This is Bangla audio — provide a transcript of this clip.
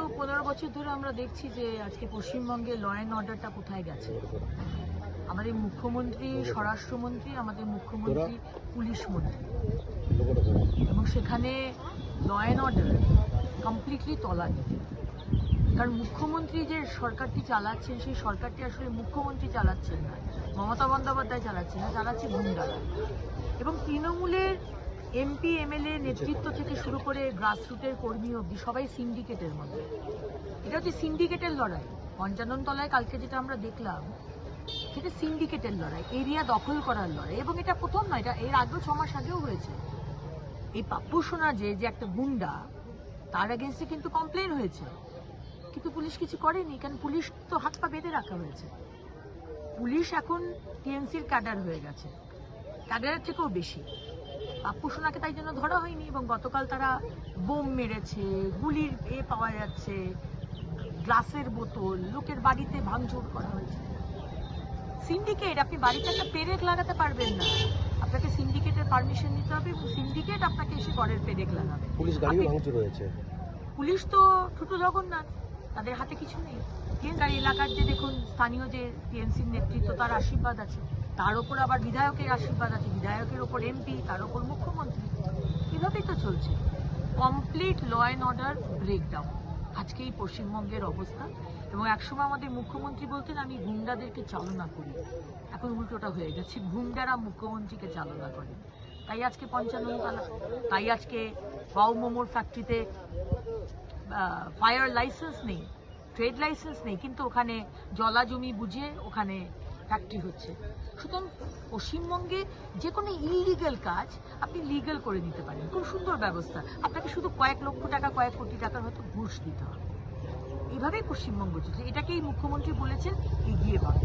15 বছর ধরে আমরা দেখছি যে আজকে পশ্চিমবঙ্গে ল অ্যান্ড অর্ডারটা কোথায় গেছে। আমাদের মুখ্যমন্ত্রী স্বরাষ্ট্রমন্ত্রী, আমাদের মুখ্যমন্ত্রী পুলিশ মন্ত্রী, এবং সেখানে ল অ্যান্ড অর্ডার কমপ্লিটলি তলানিতে। কারণ মুখ্যমন্ত্রী যে সরকারটি চালাচ্ছেন সেই সরকারটি আসলে মুখ্যমন্ত্রী চালাচ্ছেন না, মমতা বন্দ্যোপাধ্যায় চালাচ্ছেন না, চালাচ্ছে গুন্ডারা। এবং তৃণমূলের এমপি এমএলএ নেতৃত্ব থেকে শুরু করে গ্রাসরুটের কর্মী অবধি সবাই সিন্ডিকেটের মধ্যে। এটা হচ্ছে সিন্ডিকেটের লড়াই। পঞ্চানন তলায় কালকে যেটা আমরা দেখলাম সেটা সিন্ডিকেটের লড়াই, এরিয়া দখল করার লড়াই। এবং এটা প্রথম নয়, এটা এর আগেও 6 মাস আগেও হয়েছে। এই পাপ্পু সোনা যে একটা গুন্ডা, তার এগেন্স্টে কিন্তু কমপ্লেন হয়েছে, কিন্তু পুলিশ কিছু করেনি। কারণ পুলিশ তো হাত পা বেঁধে রাখা হয়েছে। পুলিশ এখন টিএমসির ক্যাডার হয়ে গেছে, ক্যাডারের থেকেও বেশি। পাপ্পু সোনাকে তাই জন্য ধরা হয়নি। এবং গতকাল তারা বোম মেরেছে, গুলির পাওয়া যাচ্ছে, গ্লাসের বোতল, লোকের বাড়িতে ভাঙচুর করা হয়েছে। সিন্ডিকেট, আপনি বাড়িতে একটা পেরেক লাগাতে পারবেন না, আপনাকে সিন্ডিকেটের পারমিশন নিতে হবে এবং সিন্ডিকেট আপনাকে এসে ঘরের পেরেক লাগাবে। পুলিশ গাড়িও ভাঙচুর হয়েছে। পুলিশ তো ছোটো জগন্নাথ, তাদের হাতে কিছু নেই। তার এলাকার যে দেখুন স্থানীয় যে টিএমসির নেতৃত্ব, তার আশীর্বাদ আছে, তার ওপর আবার বিধায়কের আশীর্বাদ আছে, বিধায়কের ওপর এমপি, তার ওপর মুখ্যমন্ত্রী। এভাবেই তো চলছে। Complete law and order breakdown আজকে এই পশ্চিমবঙ্গের অবস্থা। এবং একসময় আমাদের মুখ্যমন্ত্রী বলতেন আমি গুন্ডাদেরকে চালনা করি, এখন উল্টোটা হয়ে গেছে, গুন্ডারা মুখ্যমন্ত্রীকে চালনা করে। তাই আজকে 55 তলা, তাই আজকে বাউ মোমোর ফ্যাক্টরিতে ফায়ার লাইসেন্স নেই, ট্রেড লাইসেন্স নেই, কিন্তু ওখানে জলা জমি বুঝিয়ে ওখানে ফ্যাক্টরি হচ্ছে। সুতরাং পশ্চিমবঙ্গে যে কোনো ইলিগাল কাজ আপনি লিগাল করে নিতে পারেন, খুব সুন্দর ব্যবস্থা। আপনাকে শুধু কয়েক লক্ষ টাকা, কয়েক কোটি টাকার হয়তো ঘুষ দিতে হবে। এইভাবেই পশ্চিমবঙ্গ চলছে। এটাকেই মুখ্যমন্ত্রী বলেছেন এগিয়ে বাড়া।